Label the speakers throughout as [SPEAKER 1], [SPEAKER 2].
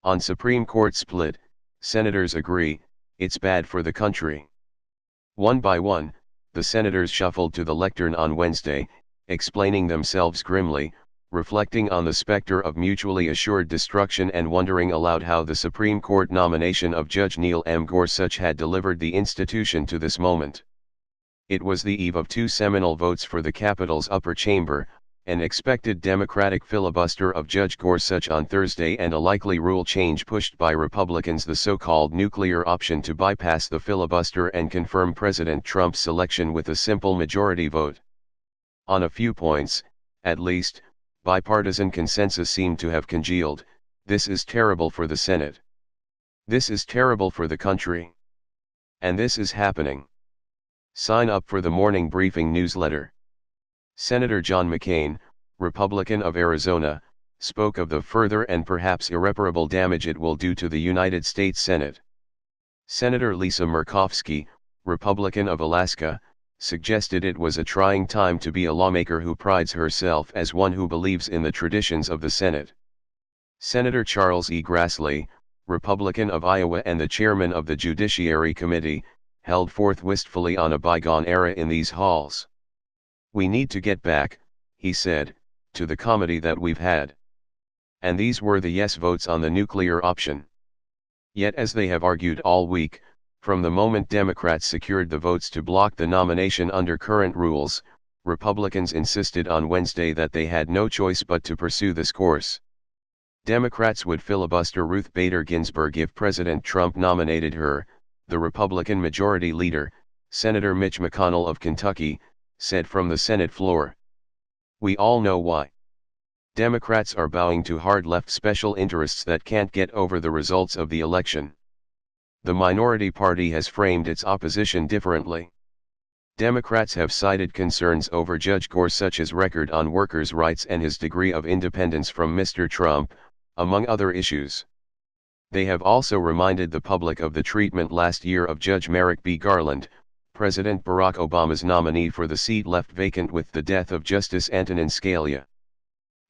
[SPEAKER 1] On Supreme Court split, senators agree, it's bad for the country. One by one, the senators shuffled to the lectern on Wednesday, explaining themselves grimly, reflecting on the specter of mutually assured destruction and wondering aloud how the Supreme Court nomination of Judge Neil M. Gorsuch had delivered the institution to this moment. It was the eve of two seminal votes for the Capitol's upper chamber, an expected Democratic filibuster of Judge Gorsuch on Thursday and a likely rule change pushed by Republicans, the so-called nuclear option to bypass the filibuster and confirm President Trump's election with a simple majority vote. On a few points, at least, bipartisan consensus seemed to have congealed. This is terrible for the Senate. This is terrible for the country. And this is happening. Sign up for the morning briefing newsletter. Senator John McCain, Republican of Arizona, spoke of the further and perhaps irreparable damage it will do to the United States Senate. Senator Lisa Murkowski, Republican of Alaska, suggested it was a trying time to be a lawmaker who prides herself as one who believes in the traditions of the Senate. Senator Charles E. Grassley, Republican of Iowa and the chairman of the Judiciary Committee, held forth wistfully on a bygone era in these halls. "We need to get back," he said, "to the comedy that we've had." And these were the yes votes on the nuclear option. Yet, as they have argued all week, from the moment Democrats secured the votes to block the nomination under current rules, Republicans insisted on Wednesday that they had no choice but to pursue this course. Democrats would filibuster Ruth Bader Ginsburg if President Trump nominated her. The Republican Majority Leader, Senator Mitch McConnell of Kentucky, said from the Senate floor. "We all know why. Democrats are bowing to hard-left special interests that can't get over the results of the election. The minority party has framed its opposition differently. Democrats have cited concerns over Judge Gorsuch's record on workers' rights and his degree of independence from Mr. Trump, among other issues. They have also reminded the public of the treatment last year of Judge Merrick B. Garland, President Barack Obama's nominee for the seat left vacant with the death of Justice Antonin Scalia.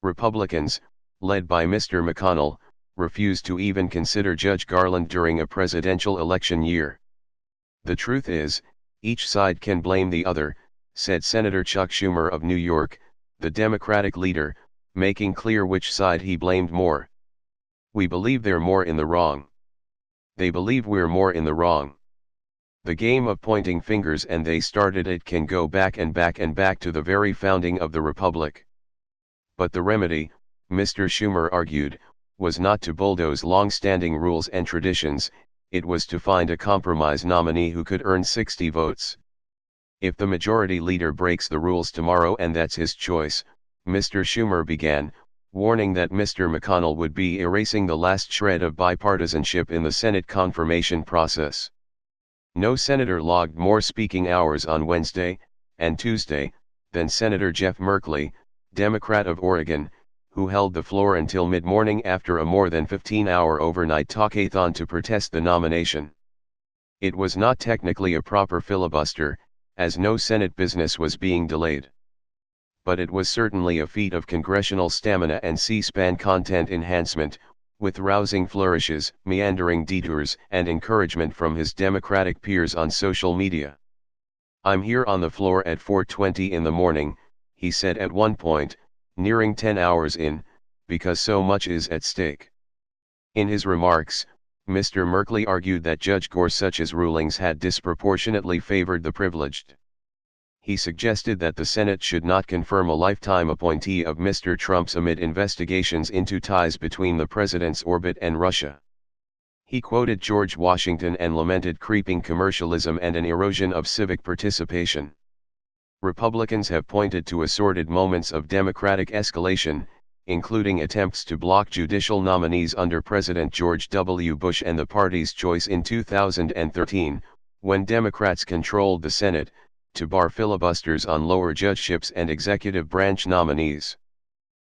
[SPEAKER 1] Republicans, led by Mr. McConnell, refused to even consider Judge Garland during a presidential election year. The truth is, each side can blame the other," said Senator Chuck Schumer of New York, the Democratic leader, making clear which side he blamed more. "We believe they're more in the wrong. They believe we're more in the wrong. The game of pointing fingers and they started it can go back and back and back to the very founding of the Republic. But the remedy," Mr. Schumer argued, "was not to bulldoze long-standing rules and traditions, it was to find a compromise nominee who could earn 60 votes. If the majority leader breaks the rules tomorrow and that's his choice," Mr. Schumer began, warning that Mr. McConnell would be erasing the last shred of bipartisanship in the Senate confirmation process. No senator logged more speaking hours on Wednesday and Tuesday than Senator Jeff Merkley, Democrat of Oregon, who held the floor until mid-morning after a more than 15-hour overnight talkathon to protest the nomination. It was not technically a proper filibuster, as no Senate business was being delayed. But it was certainly a feat of congressional stamina and C-SPAN content enhancement, with rousing flourishes, meandering detours, and encouragement from his Democratic peers on social media. "I'm here on the floor at 4:20 in the morning," he said at one point, nearing 10 hours in, "because so much is at stake." In his remarks, Mr. Merkley argued that Judge Gorsuch's rulings had disproportionately favored the privileged. He suggested that the Senate should not confirm a lifetime appointee of Mr. Trump's amid investigations into ties between the president's orbit and Russia. He quoted George Washington and lamented creeping commercialism and an erosion of civic participation. Republicans have pointed to assorted moments of Democratic escalation, including attempts to block judicial nominees under President George W. Bush and the party's choice in 2013, when Democrats controlled the Senate, to bar filibusters on lower judgeships and executive branch nominees.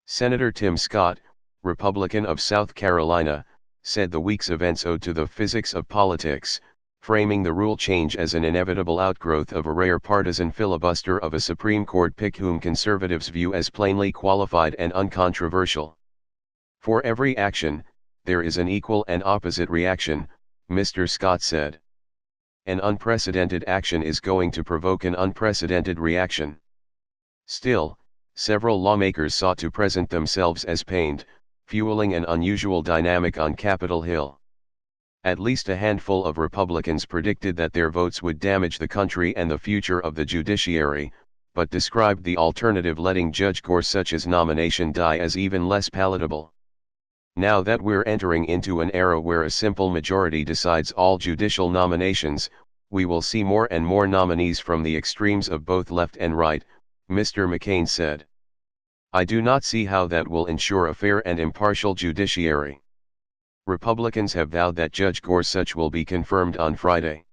[SPEAKER 1] Senator Tim Scott, Republican of South Carolina, said the week's events owed to the physics of politics, framing the rule change as an inevitable outgrowth of a rare partisan filibuster of a Supreme Court pick whom conservatives view as plainly qualified and uncontroversial. "For every action," there is an equal and opposite reaction, Mr. Scott said. An unprecedented action is going to provoke an unprecedented reaction. Still, several lawmakers sought to present themselves as pained, fueling an unusual dynamic on Capitol Hill. At least a handful of Republicans predicted that their votes would damage the country and the future of the judiciary, but described the alternative, letting Judge Gorsuch's nomination die, as even less palatable. Now that we're entering into an era where a simple majority decides all judicial nominations, we will see more and more nominees from the extremes of both left and right, Mr. McCain said. I do not see how that will ensure a fair and impartial judiciary. Republicans have vowed that Judge Gorsuch will be confirmed on Friday.